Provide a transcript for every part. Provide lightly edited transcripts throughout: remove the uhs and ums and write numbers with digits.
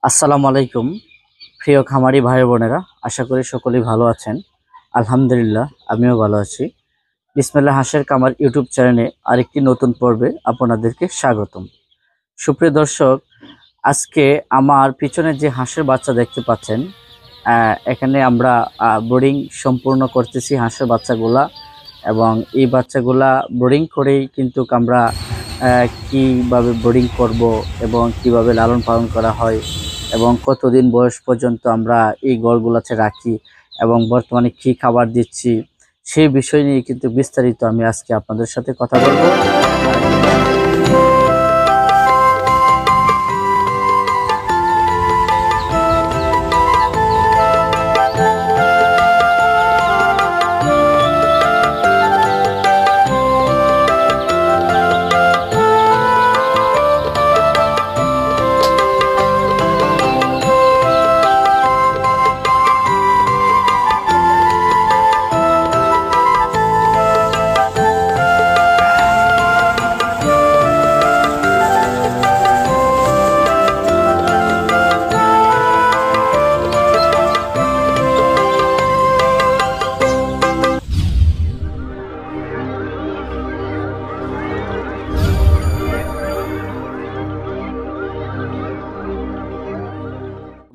আসসালামু আলাইকুম প্রিয় খামারি ভাই বোনেরা, আশা করি সকলেই ভালো আছেন। আলহামদুলিল্লাহ, আমিও ভালো আছি। বিসমিল্লাহ হাঁসের কামার ইউটিউব চ্যানেলে আরেকটি নতুন পর্বে আপনাদেরকে স্বাগতম। সুপ্রিয় দর্শক, আজকে আমার পিছনে যে হাঁসের বাচ্চা দেখতে পাচ্ছেন, এখানে আমরা ব্রিডিং সম্পূর্ণ করতেছি হাঁসের বাচ্চাগুলা, এবং এই বাচ্চাগুলা ব্রিডিং করেই কিন্তু আমরা কিভাবে ব্রিডিং করব এবং কিভাবে লালন পালন করা হয় এবং কতদিন বয়স পর্যন্ত আমরা এই গড়গুলাতে রাখি এবং বর্তমানে কি খাবার দিচ্ছি, সেই বিষয় নিয়ে কিন্তু বিস্তারিত আমি আজকে আপনাদের সাথে কথা বলবো।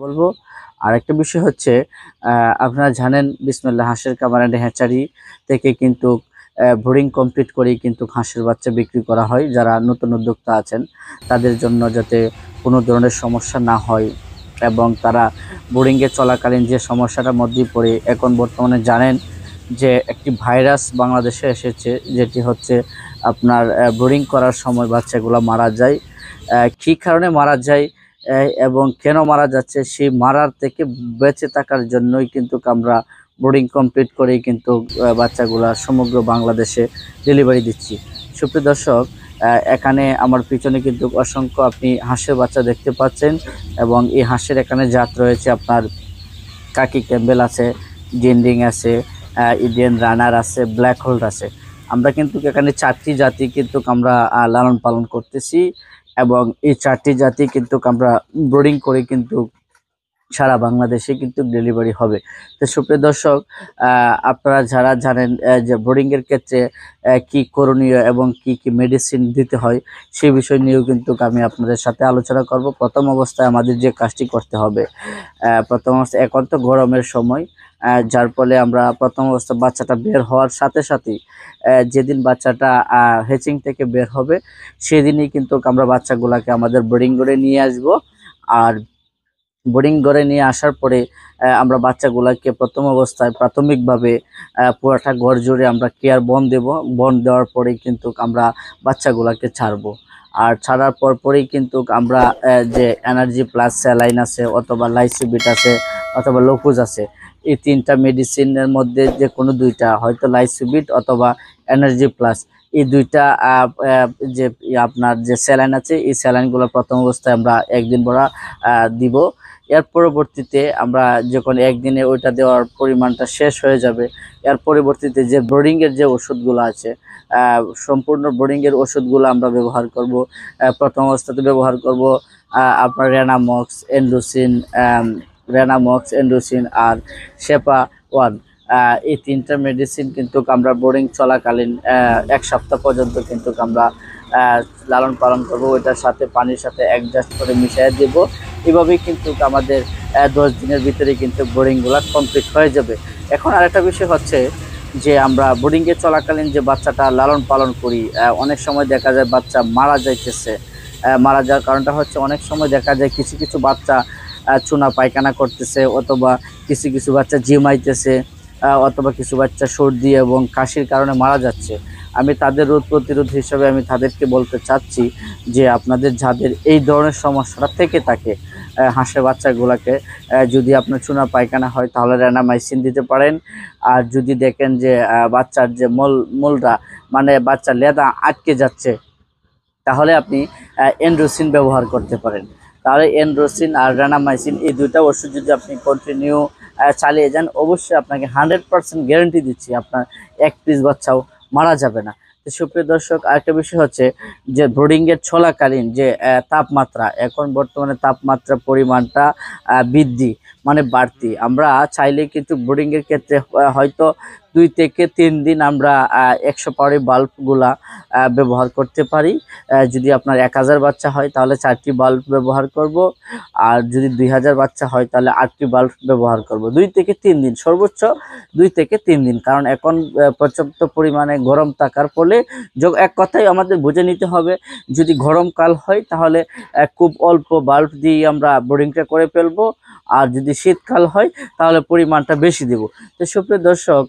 বলবো আর একটা বিষয় হচ্ছে, আপনারা জানেন বিসমিল্লাহ হাঁসের খামার এন্ড হ্যাচারি থেকে কিন্তু ব্রিডিং কমপ্লিট করেই কিন্তু হাঁসের বাচ্চা বিক্রি করা হয়। যারা নতুন উদ্যোক্তা আছেন তাদের জন্য যাতে কোনো ধরনের সমস্যা না হয় এবং তারা ব্রিডিংয়ে চলাকালীন যে সমস্যাটার মধ্যে পড়ে, এখন বর্তমানে জানেন যে একটি ভাইরাস বাংলাদেশে এসেছে, যেটি হচ্ছে আপনার ব্রিডিং করার সময় বাচ্চাগুলো মারা যায়। কী কারণে মারা যায় এবং কেন মারা যাচ্ছে, সেই মারার থেকে বেঁচে থাকার জন্যই কিন্তু আমরা ব্রিডিং কমপ্লিট করেই কিন্তু বাচ্চাগুলা সমগ্র বাংলাদেশে ডেলিভারি দিচ্ছি। সুপ্রিয় দর্শক, এখানে আমার পিছনে কিন্তু অসংখ্য আপনি হাঁসের বাচ্চা দেখতে পাচ্ছেন, এবং এই হাঁসের এখানে জাত রয়েছে আপনার কাকি ক্যাম্বেল আছে, ডিন্ডিং আছে, ইন্ডিয়ান রানার আছে, ব্ল্যাক হোল্ড আছে। আমরা কিন্তু এখানে 4টি জাতি কিন্তু আমরা লালন পালন করতেছি, এবং এই 4টি জাতি কিন্তু আমরা ব্রিডিং করে কিন্তু সারা বাংলাদেশে কিন্তু ডেলিভারি হবে। তো সুপ্রিয় দর্শক, আপনারা যারা জানেন যে ব্রিডিংয়ের ক্ষেত্রে কি করণীয় এবং কি কি মেডিসিন দিতে হয়, সেই বিষয় নিয়েও কিন্তু আমি আপনাদের সাথে আলোচনা করব। প্রথম অবস্থায় আমাদের যে কাজটি করতে হবে, প্রথম অবস্থায় এখন তো গরমের সময়, যার ফলে আমরা প্রথম অবস্থায় বাচ্চাটা বের হওয়ার সাথে সাথেই যেদিন বাচ্চাটা হ্যাচিং থেকে বের হবে সেদিনই কিন্তু আমরা বাচ্চাগুলোকে আমাদের ব্রিডিং করে নিয়ে আসব। আর বোর্ডিং করে নিয়ে আসার পরে আমরা বাচ্চাগুলোকে প্রথম অবস্থায় প্রাথমিকভাবে পুরাটা ঘর জুড়ে আমরা কেয়ার বন দেব। বন দেওয়ার পরেই কিন্তু আমরা বাচ্চাগুলোকে ছাড়বো। আর ছাড়ার পরেই কিন্তু আমরা যে এনার্জি প্লাস স্যালাইন আছে, অথবা লাইসিবিট আছে, অথবা লোকুজ আছে, এই 3টা মেডিসিনের মধ্যে যে কোনো 2টা, হয়তো লাইসিবিট অথবা এনার্জি প্লাস, এই 2টা যে আপনার যে স্যালাইন আছে, এই স্যালাইনগুলো প্রথম অবস্থায় আমরা একদিন ভরা দিব। এর পরবর্তীতে আমরা যখন একদিনে ওইটা দেওয়ার পরিমাণটা শেষ হয়ে যাবে, এর পরবর্তীতে যে ব্রিডিংয়ের যে ওষুধগুলো আছে, সম্পূর্ণ ব্রিডিংয়ের ওষুধগুলো আমরা ব্যবহার করব। প্রথম অবস্থাতে ব্যবহার করব আপনার রেনামক্স, এন্ডোসিন আর শেপা ওয়ান। এই 3টা মেডিসিন কিন্তু আমরা ব্রিডিং চলাকালীন 1 সপ্তাহ পর্যন্ত কিন্তু আমরা লালন পালন করব। ওইটার সাথে পানির সাথে অ্যাডজাস্ট করে মিশিয়ে দেব। এভাবেই কিন্তু আমাদের 10 দিনের ভিতরে কিন্তু ব্রিডিংগুলো কমপ্লিট হয়ে যাবে। এখন আরেকটা বিষয় হচ্ছে যে আমরা ব্রিডিংয়ে চলাকালীন যে বাচ্চাটা লালন পালন করি, অনেক সময় দেখা যায় বাচ্চা মারা যাইতেছে। মারা যাওয়ার কারণটা হচ্ছে, অনেক সময় দেখা যায় কিছু কিছু বাচ্চা চুনা পায়খানা করতেছে, অথবা কিছু কিছু বাচ্চা জিমাইতেছে, অথবা কিছু বাচ্চা সর্দি এবং কাশির কারণে মারা যাচ্ছে। আমি তাদের রোগ প্রতিরোধ হিসেবে আমি তাদেরকে বলতে চাচ্ছি যে আপনাদের যাদের এই ধরনের সমস্যাটা থেকে থাকে, হাঁসের বাচ্চাগুলোকে যদি আপনার চুনা পায়খানা হয় তাহলে রেনামাইসিন দিতে পারেন। আর যদি দেখেন যে বাচ্চার যে মলটা, মানে বাচ্চার লেদা আটকে যাচ্ছে, তাহলে আপনি এন্ড্রোসিন ব্যবহার করতে পারেন। তাহলে এন্ড্রোসিন আর রেনামাইসিন, এই 2টা ওষুধ যদি আপনি কন্টিনিউ চালিয়ে যান, অবশ্যই আপনাকে 100% গ্যারান্টি দিচ্ছি আপনার এক পিস বাচ্চাও মারা যাবে না। তো সুপ্রিয় দর্শক, আরেকটা বিষয় হচ্ছে যে ব্রুডিং এর চলাকালীন যে তাপমাত্রা, এখন বর্তমানে তাপমাত্রা পরিমাণটা বৃদ্ধি মানে বাড়তি। আমরা চাইলে কিন্তু ব্রুডিং এর ক্ষেত্রে হয়তো 2 থেকে 3 দিন আমরা 100 পাউরি বাল্বগুলা ব্যবহার করতে পারি। যদি আপনার 1000 বাচ্চা হয় তাহলে 4টি বাল্ব ব্যবহার করব, আর যদি 2000 বাচ্চা হয় তাহলে 8টি বাল্ব ব্যবহার করব। 2 থেকে 3 দিন, সর্বোচ্চ 2 থেকে 3 দিন, কারণ এখন পর্যাপ্ত পরিমাণে গরম থাকার ফলে এক কথাই আমাদের বুঝে নিতে হবে, যদি গরমকাল হয় তাহলে খুব অল্প বাল্ব দিয়ে আমরা বোরিংটা করে ফেলবো, আর যদি শীতকাল হয় তাহলে পরিমাণটা বেশি দেব। তো সুপ্রিয় দর্শক,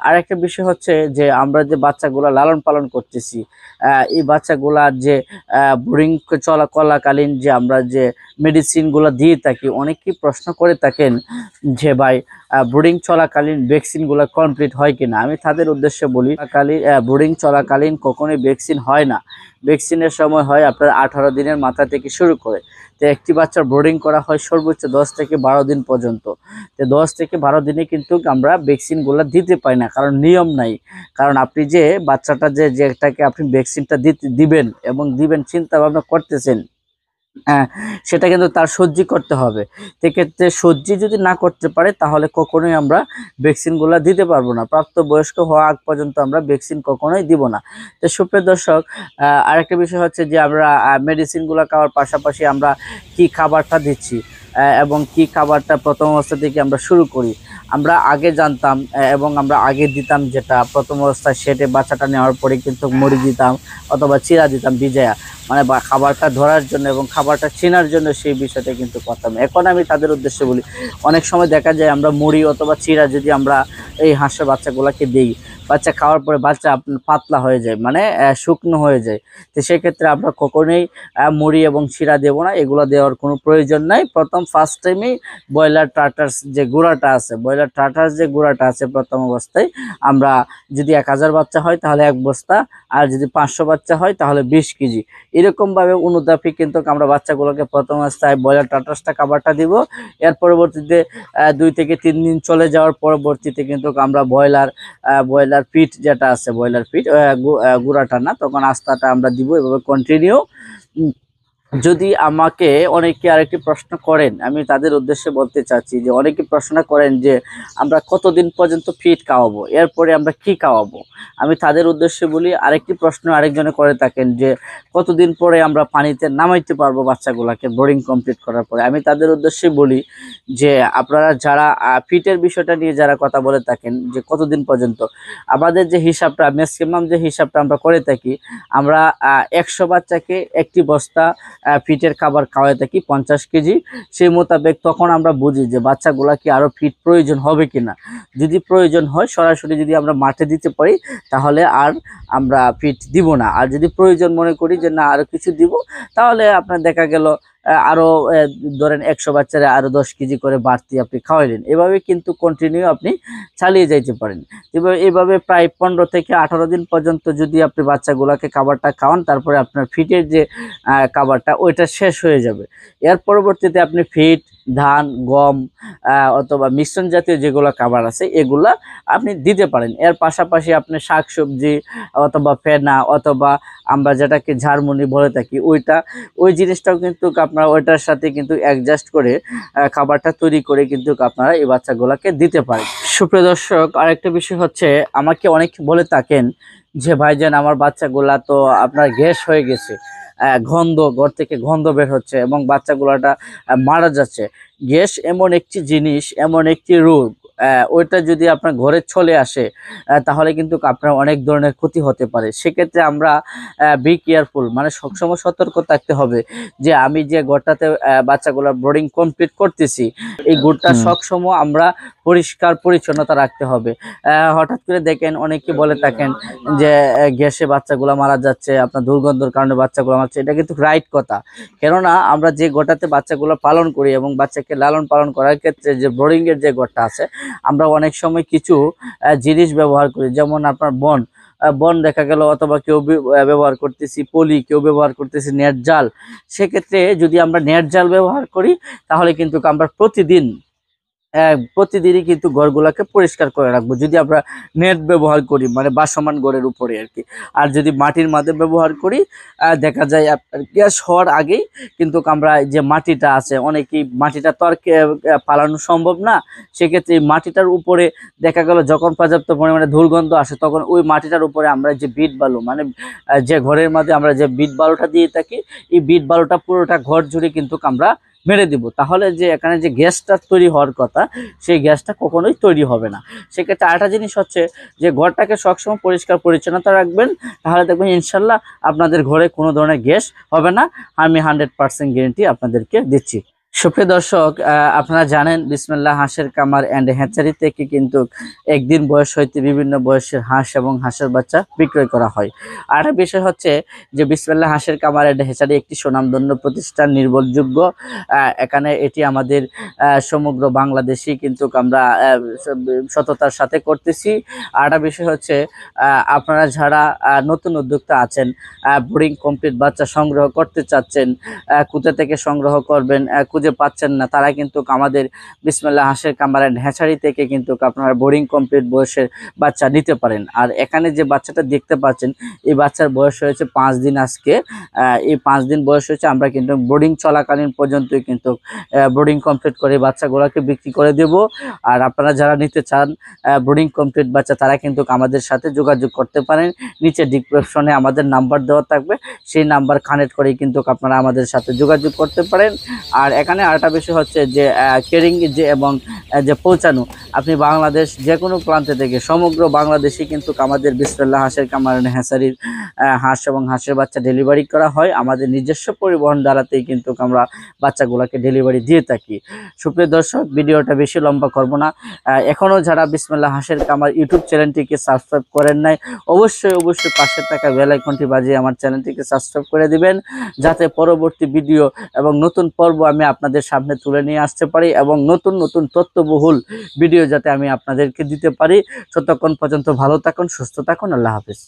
আরেকটা বিষয় হচ্ছে যে আমরা যে বাচ্চাগুলো লালন পালন করতেছি, এই বাচ্চাগুলার যে বোরিং চলাকালীন যে আমরা যে মেডিসিনগুলো দিয়ে থাকি, অনেকেই প্রশ্ন করে থাকেন যে ভাই ব্রুডিং চলাকালীন ভ্যাকসিনগুলো কমপ্লিট হয় কিনা। আমি তাদের উদ্দেশ্যে বলি, ব্রুডিং চলাকালীন কখনোই ভ্যাকসিন হয় না। ভ্যাকসিনের সময় হয় আপনার 18 দিনের মাথা থেকে শুরু করে। তো একটি বাচ্চার ব্রুডিং করা হয় সর্বোচ্চ 10 থেকে 12 দিন পর্যন্ত। তো 10 থেকে 12 দিনে কিন্তু আমরা ভ্যাকসিনগুলো দিতে পারি না, কারণ নিয়ম নাই। কারণ আপনি যে বাচ্চাটা যেটাকে আপনি ভ্যাকসিনটা দিবেন এবং দিবেন চিন্তা ভাবনা করতেছেন, সেটা কিন্তু তার সহ্যই করতে হবে। সেক্ষেত্রে সহ্যই যদি না করতে পারে তাহলে কখনোই আমরা ভ্যাকসিনগুলো দিতে পারবো না। প্রাপ্তবয়স্ক হওয়া আগ পর্যন্ত আমরা ভ্যাকসিন কখনোই দিব না। তো সুপ্রিয় দর্শক, আরেকটা বিষয় হচ্ছে যে আমরা মেডিসিনগুলো খাওয়ার পাশাপাশি আমরা কি খাবারটা দিচ্ছি এবং কি খাবারটা প্রথম অবস্থা থেকে আমরা শুরু করি। আমরা আগে জানতাম এবং আমরা আগে দিতাম যেটা প্রথম অবস্থায় সেটে বাচ্চাটা নেওয়ার পরে কিন্তু মুড়ি দিতাম অথবা চিরা দিতাম ভিজায়া, মানে খাবারটা ধরার জন্য এবং খাবারটা চেনার জন্য, সেই বিষয়টা কিন্তু করতাম। এখন আমি তাদের উদ্দেশ্যে বলি, অনেক সময় দেখা যায় আমরা মুড়ি অথবা চিরা যদি আমরা এই হাঁসের বাচ্চাগুলোকে দিই, বাচ্চা খাওয়ার পরে বাচ্চা পাতলা হয়ে যায়, মানে শুকনো হয়ে যায়। তো সেক্ষেত্রে আমরা কখনোই মুড়ি এবং চিরা দেবো না, এগুলো দেওয়ার কোনো প্রয়োজন নাই। ফার্স্ট টাইমেই ব্রয়লার টার্টার্স যে গুঁড়াটা আছে, প্রথম অবস্থায় আমরা যদি 1000 বাচ্চা হয় তাহলে 1 বস্তা, আর যদি 500 বাচ্চা হয় তাহলে 20 কেজি, এরকমভাবে অনুদাপি কিন্তু আমরা বাচ্চাগুলোকে প্রথম অবস্থায় ব্রয়লার টার্টাসটা খাবারটা দিব। এর পরবর্তীতে 2 থেকে 3 দিন চলে যাওয়ার পরবর্তীতে কিন্তু আমরা ব্রয়লার ফিট যেটা আছে, ব্রয়লার ফিট গুঁড়াটা না, তখন আস্তাটা আমরা দিব, এভাবে কন্টিনিউ। যদি আমাকে অনেকে আরেকটি প্রশ্ন করেন, আমি তাদের উদ্দেশ্যে বলতে চাচ্ছি যে অনেকে প্রশ্ন করেন যে আমরা কতদিন পর্যন্ত ফিড খাওয়াবো, এরপরে আমরা কি খাওয়াবো। আমি তাদের উদ্দেশ্যে বলি, আরেকটি প্রশ্ন আরেকজনে করে থাকেন যে কতদিন পরে আমরা পানিতে নামাইতে পারবো বাচ্চাগুলোকে বোর্ডিং কমপ্লিট করার পরে। আমি তাদের উদ্দেশ্যে বলি যে আপনারা যারা ফিটের বিষয়টা নিয়ে যারা কথা বলে থাকেন যে কতদিন পর্যন্ত, আমাদের যে হিসাবটা ম্যাক্সিমাম যে হিসাবটা আমরা করে থাকি, আমরা 100 বাচ্চাকে একটি বস্তা ফিটের খাবার খাওয়াই থাকি 50 কেজি। সেই মোতাবেক তখন আমরা বুঝি যে বাচ্চাগুলা কি আরো ফিট প্রয়োজন হবে কিনা। যদি প্রয়োজন হয় সরাসরি যদি আমরা মাঠে দিতে পারি তাহলে আর আমরা ফিট দিব না, আর যদি প্রয়োজন মনে করি যে না আরো কিছু দিব, তাহলে আপনার দেখা গেল আরো ধরেন 100 বাচ্চারে আরো 10 কেজি করে বাড়তি আপনি খাওয়াইলেন। এভাবে কিন্তু কন্টিনিউ আপনি চালিয়ে যাইতে পারেন। এভাবে প্রায় 15 থেকে 18 দিন পর্যন্ত যদি আপনি বাচ্চাগুলোকে খাবারটা খাওয়ান, তারপরে আপনার ফিটের যে খাবারটা ওইটা শেষ হয়ে যাবে। এর পরবর্তীতে আপনি ফিট, ধান, গম অথবা মিশ্রণ জাতীয় যেগুলো খাবার আছে এগুলা আপনি দিতে পারেন। এর পাশাপাশি আপনি শাকসবজি অথবা ফেনা অথবা আমরা যেটাকে ঝাড়মুড়ি বলে থাকি ওই জিনিসটাও কিন্তু আপনারা ওইটার সাথে কিন্তু অ্যাডজাস্ট করে খাবারটা তৈরি করে কিন্তু আপনারা এই বাচ্চাগুলোকে দিতে পারেন। সুপ্রিয় দর্শক, আরেকটা বিষয় হচ্ছে, আমাকে অনেক বলে থাকেন যে ভাইজান আমার বাচ্চাগুলা তো আপনার গ্যাস হয়ে গেছে, ঘর থেকে গন্ধ বের হচ্ছে এবং বাচ্চাগুলাটা মারা যাচ্ছে। গ্যাস এমন একটি জিনিস, এমন একটি রোগ, ওইটা যদি আপনার ঘরে চলে আসে তাহলে কিন্তু আপনার অনেক ধরনের ক্ষতি হতে পারে। সেক্ষেত্রে আমরা বি কেয়ারফুল, মানে সবসময় সতর্ক থাকতে হবে যে আমি যে ঘরটাতে বাচ্চাগুলোর ব্রুডিং কমপ্লিট করতেছি এই ঘরটা সবসময় আমরা পরিষ্কার পরিচ্ছন্নতা রাখতে হবে। হঠাৎ করে দেখেন অনেকে বলে থাকেন যে গ্যাসে বাচ্চাগুলো মারা যাচ্ছে, আপনার দুর্গন্ধের কারণে বাচ্চাগুলো মারছে, এটা কিন্তু রাইট কথা। কেননা আমরা যে ঘরটাতে বাচ্চাগুলো পালন করি এবং বাচ্চাকে লালন পালন করার ক্ষেত্রে যে ব্রুডিং এর যে ঘরটা আছে, আমরা অনেক সময় কিছু জিনিস ব্যবহার করি, যেমন আপনার বন দেখা গেল, অথবা কেউ ব্যবহার করতেছি পলি, কেউ ব্যবহার করতেছি নেট জাল। সেক্ষেত্রে যদি আমরা নেট জাল ব্যবহার করি তাহলে কিন্তু আমরা প্রতিদিন প্রতিদিনই কিন্তু ঘরগুলোকে পরিষ্কার করে রাখবো, যদি আমরা নেট ব্যবহার করি মানে বাসমান ঘরের উপরে আর কি। আর যদি মাটির মাধ্যমে ব্যবহার করি দেখা যায় আপনার গ্যাস হওয়ার আগেই কিন্তু আমরা যে মাটিটা আছে, অনেকেই মাটিটা তো আর পালানো সম্ভব না, সেক্ষেত্রে এই মাটিটার উপরে দেখা গেল যখন পর্যাপ্ত পরিমাণে দুর্গন্ধ আসে তখন ওই মাটিটার উপরে আমরা যে বিট বালু মানে যে ঘরের মধ্যে আমরা যে বিট বালুটা দিয়ে থাকি, এই বিট বালুটা পুরোটা ঘর জুড়ে কিন্তু আমরা মেরে দিব, তাহলে যে এখানে যে গ্যাসটা তৈরি হওয়ার কথা সেই গ্যাসটা কখনোই তৈরি হবে না। সেক্ষেত্রে আরেকটা জিনিস হচ্ছে যে ঘরটাকে সবসময় পরিষ্কার পরিচ্ছন্নতা রাখবেন, তাহলে দেখবেন ইনশাল্লাহ আপনাদের ঘরে কোনো ধরনের গ্যাস হবে না, আমি 100% গ্যারেন্টি আপনাদেরকে দিচ্ছি। সুপ্রিয় দর্শক, আপনারা জানেন বিসমিল্লাহ হাঁসের কামার অ্যান্ড হ্যাচারি থেকে কিন্তু একদিন বয়স হইতে বিভিন্ন বয়সের হাঁস এবং হাঁসের বাচ্চা বিক্রয় করা হয়। আর একটা বিষয় হচ্ছে যে বিসমিল্লাহ হাঁসের কামার অ্যান্ড হ্যাচারি একটি সুনামধন্য প্রতিষ্ঠান, নির্ভরযোগ্য। এখানে এটি আমাদের সমগ্র বাংলাদেশই কিন্তু আমরা সততার সাথে করতেছি। আর একটা বিষয় হচ্ছে আপনারা যারা নতুন উদ্যোক্তা আছেন, ব্রিডিং কমপ্লিট বাচ্চা সংগ্রহ করতে চাচ্ছেন, কোথা থেকে সংগ্রহ করবেন খুঁজে পাচ্ছেন না, তারা কিন্তু আমাদের বিসমিল্লাহ হাঁসের কামার অ্যান্ড হ্যাচারি থেকে কিন্তু আপনারা বোর্ডিং কমপ্লিট বয়সের বাচ্চা নিতে পারেন। আর এখানে যে বাচ্চাটা দেখতে পাচ্ছেন, এই বাচ্চার বয়স হয়েছে 5 দিন। আজকে এই 5 দিন বয়স হয়েছে, আমরা কিন্তু বোর্ডিং চলাকালীন পর্যন্তই কিন্তু বোর্ডিং কমপ্লিট করে বাচ্চাগুলোকে বিক্রি করে দেব। আর আপনারা যারা নিতে চান বোর্ডিং কমপ্লিট বাচ্চা, তারা কিন্তু আমাদের সাথে যোগাযোগ করতে পারেন। নিচে ডিসক্রিপশনে আমাদের নাম্বার দেওয়া থাকবে, সেই নাম্বার কানেক্ট করেই কিন্তু আপনারা আমাদের সাথে যোগাযোগ করতে পারেন। আর এখানে আরেকটা বিষয় হচ্ছে যে কেরিং যে এবং যে পৌঁছানো, আপনি বাংলাদেশ যে কোনো প্রান্তে থেকে সমগ্র বাংলাদেশে কিন্তু আমাদের বিসমিল্লাহ হাঁসের কামার অ্যান্ড হ্যাচারির হাঁস এবং হাঁসের বাচ্চা ডেলিভারি করা হয়। আমাদের নিজস্ব পরিবহন দ্বারাতেই কিন্তু আমরা বাচ্চাগুলোকে ডেলিভারি দিয়ে থাকি। সুপ্রিয় দর্শক, ভিডিওটা বেশি লম্বা করব না। এখনও যারা বিসমিল্লাহ হাঁসের কামার ইউটিউব চ্যানেলটিকে সাবস্ক্রাইব করেন নাই, অবশ্যই পাশে থাকা বেল আইকনটি বাজিয়ে আমার চ্যানেলটিকে সাবস্ক্রাইব করে দিবেন, যাতে পরবর্তী ভিডিও এবং নতুন পর্ব আমি আপনাদের সামনে তুলে নিয়ে আসতে পারি এবং নতুন নতুন তথ্যবহুল ভিডিও যাতে আমি আপনাদেরকে দিতে পারি। ততক্ষণ পর্যন্ত ভালো থাকুন, সুস্থ থাকুন, আল্লাহ হাফেজ।